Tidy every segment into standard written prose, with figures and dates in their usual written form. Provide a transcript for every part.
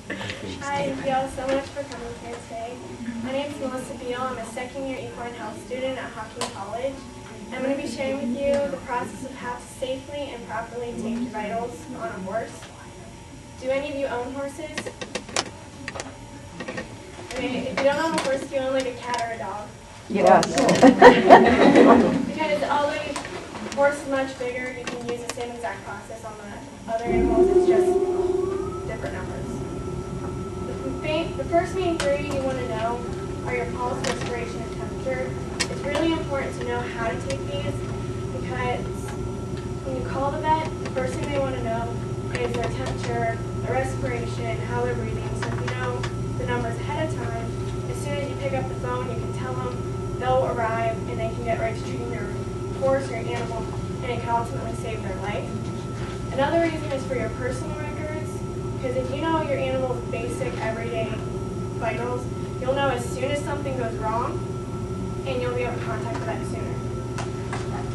Hi, thank you all so much for coming here today. My name is Beil. I'm a second-year equine health student at Hocking College. I'm going to be sharing with you the process of how to safely and properly take your vitals on a horse. Do any of you own horses? I mean, if you don't own a horse, do you own like a cat or a dog? Yes. Because although the horse is much bigger, you can use the same exact process on the other animals. It's just different numbers. The first main three you want to know are your pulse, respiration, and temperature. It's really important to know how to take these because when you call the vet, the first thing they want to know is their temperature, their respiration, how they're breathing. So if you know the numbers ahead of time, as soon as you pick up the phone, you can tell them, they'll arrive and they can get right to treating their horse or animal, and it can ultimately save their life. Another reason is for your personal records, because if you know your animal's basic everyday vitals, you'll know as soon as something goes wrong, and you'll be able to contact the vet sooner.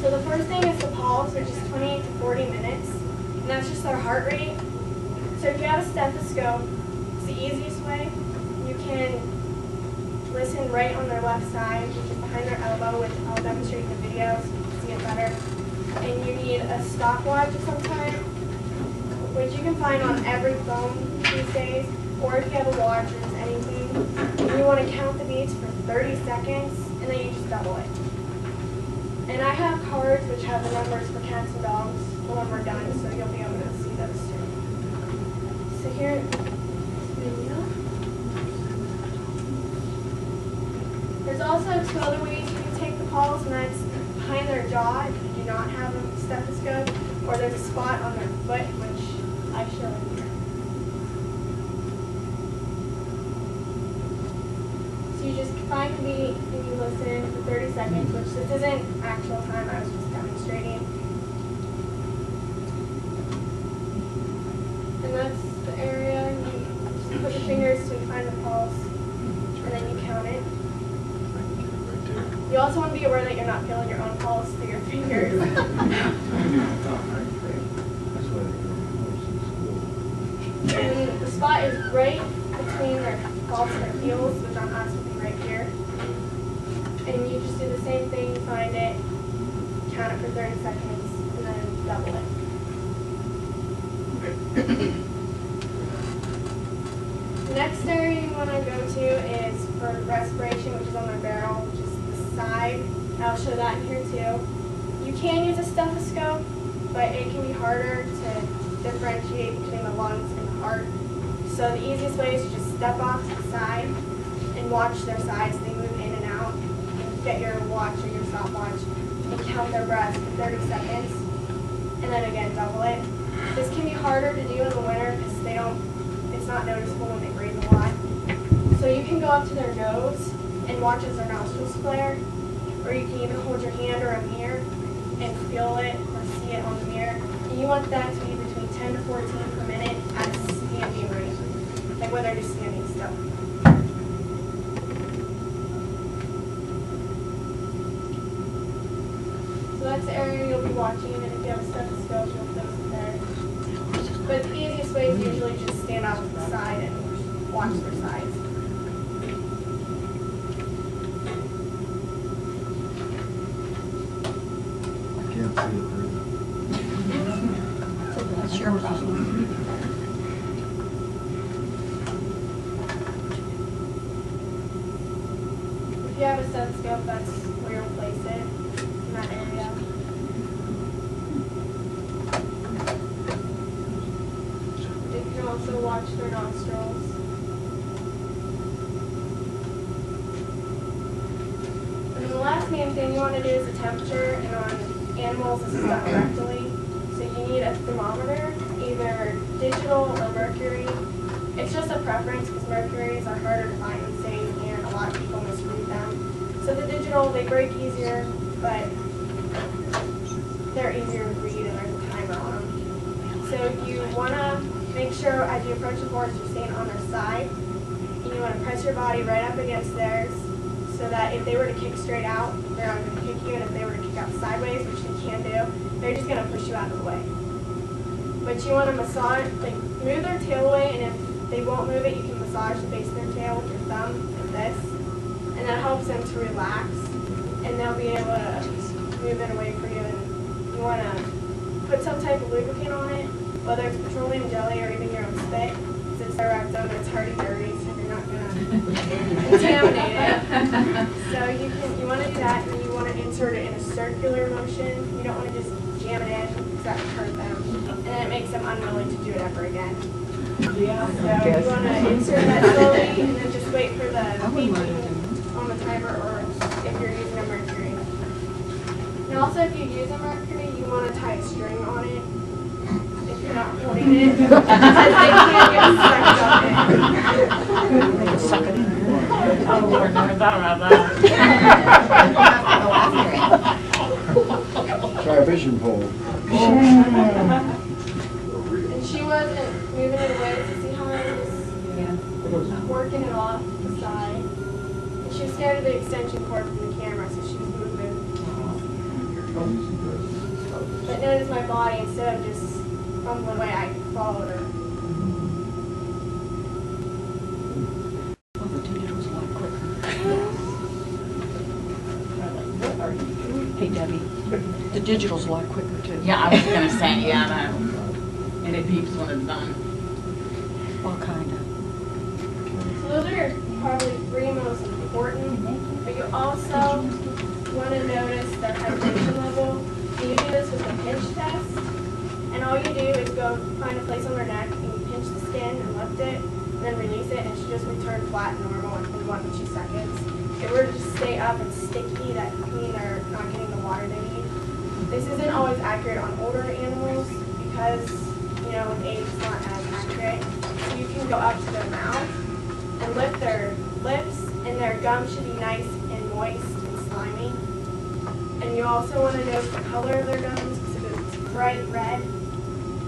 So the first thing is the pulse, which is 20 to 40 minutes, and that's just their heart rate. So if you have a stethoscope, it's the easiest way. You can listen right on their left side, which is behind their elbow, which I'll demonstrate in the video so you can see it better. And you need a stopwatch of some kind, which you can find on every phone these days, or if you have a watch or just anything. And you want to count the beats for 30 seconds, and then you just double it. And I have cards which have the numbers for cats and dogs when we're done, so you'll be able to see those too. So here, there's also two other ways you can take the pulse, and that's behind their jaw if you do not have a stethoscope, or there's a spot on their foot, which I show in here. So you just find the beat and you listen for 30 seconds, which this isn't actual time, I was just demonstrating. And that's the area. You just put your fingers to find the pulse, and then you count it. You also want to be aware that you're not feeling your own pulse through your fingers. And the spot is right between their pulse and their heels, which on us would be right here. And you just do the same thing, you find it, count it for 30 seconds, and then double it. The next area you want to go to is for respiration, which is on their barrel, which is side. I'll show that in here too. You can use a stethoscope, but it can be harder to differentiate between the lungs and the heart. So the easiest way is to just step off to the side and watch their sides. They move in and out. And get your watch or your stopwatch and count their breaths for 30 seconds. And then again, double it. This can be harder to do in the winter because it's not noticeable when they breathe a lot. So you can go up to their nose and watch as their nostrils flare, or you can even hold your hand or a mirror and feel it or see it on the mirror. And you want that to be between 10 to 14 per minute at a standing rate, like when they're just standing still. So that's the area you'll be watching, and if you have a stethoscope, you'll place it there. But the easiest way is usually just stand off to the side and watch their sides. That's your problem. If you have a stethoscope, that's where you'll place it, in that area. You can also watch their nostrils. And the last main thing you want to do is the temperature, and on animals this is done rectally. So you need a thermometer, either digital or mercury. It's just a preference because mercuries are harder to find these days and a lot of people misread them. So the digital, they break easier, but they're easier to read and there's a timer on them. So you want to make sure as you approach the horse, you're staying on their side. And you want to press your body right up against theirs so that if they were to kick straight out, they're not going to kick you, and if they were to kick out sideways, which they can do, they're just going to push you out of the way. But you want to massage, like move their tail away, and if they won't don't move it, you can massage the base of their tail with your thumb like this, and that helps them to relax, and they'll be able to move it away for you. And you want to put some type of lubricant on it, whether it's petroleum jelly or even your own spit. Since they're wrapped up, it's already dirty, so you're not going to contaminate it. So you want to do that, and you want to insert it in a circular motion. You don't want to just jam it in, because that would hurt them, and then it makes them unwilling to do it ever again. Yeah. So you want to insert that slowly, and then just wait for the beeping on the timer, or if you're using a mercury. And also, if you use a mercury, you want to tie a string on it. If you're not holding it, because they can't get sucked on it. Suck it in. Oh, Lord, never thought about that. Try a fishing pole. And she wasn't moving it away to see how I was working it off the side. And she was scared of the extension cord from the camera, so she was moving. But notice my body, instead of just fumbling away, I followed her. Oh, the digital's a lot quicker. What are you doing? Hey, Debbie, the digital's a lot quicker, too. Yeah, I was going to say, yeah, that. And it beeps when it's done. Well, kind of. So those are probably three most important. But you also want to notice their hydration level. And you do this with the pinch test. And all you do is go find a place on their neck, and you pinch the skin and lift it, and then release it, and it should just return flat and normal in 1 to 2 seconds. If it were to just stay up and sticky, that could mean they're not getting the water they need. This isn't always accurate on older animals because, you know, with age it's not as accurate. So you can go up to their mouth and lift their lips, and their gums should be nice and moist and slimy. And you also want to note the color of their gums, because if it's bright red,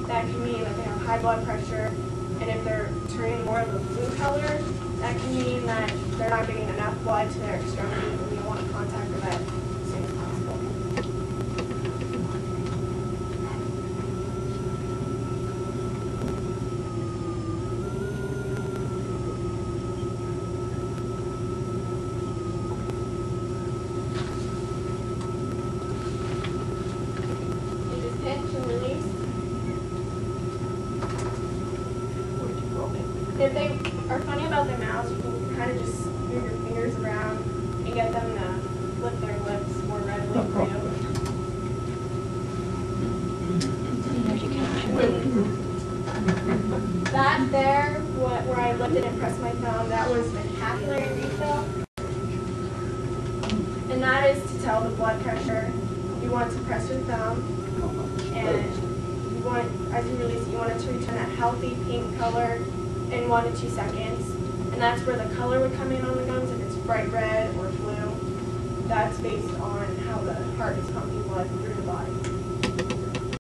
that can mean that they have high blood pressure. And if they're turning more of a blue color, that can mean that they're not getting enough blood to their extremities, and you want to contact the vet as soon as possible. You just pinch and release. If they are funny about their mouths, you can kind of just move your fingers around and get them to lift their lips more readily for you. That there, where I lifted and pressed my thumb, that was the capillary refill. And that is to tell the blood pressure. You want to press your thumb, and you want, as you release it, you want it to return that healthy pink color in 1 to 2 seconds. And that's where the color would come in on the gums. If it's bright red or blue, that's based on how the heart is pumping blood through the body.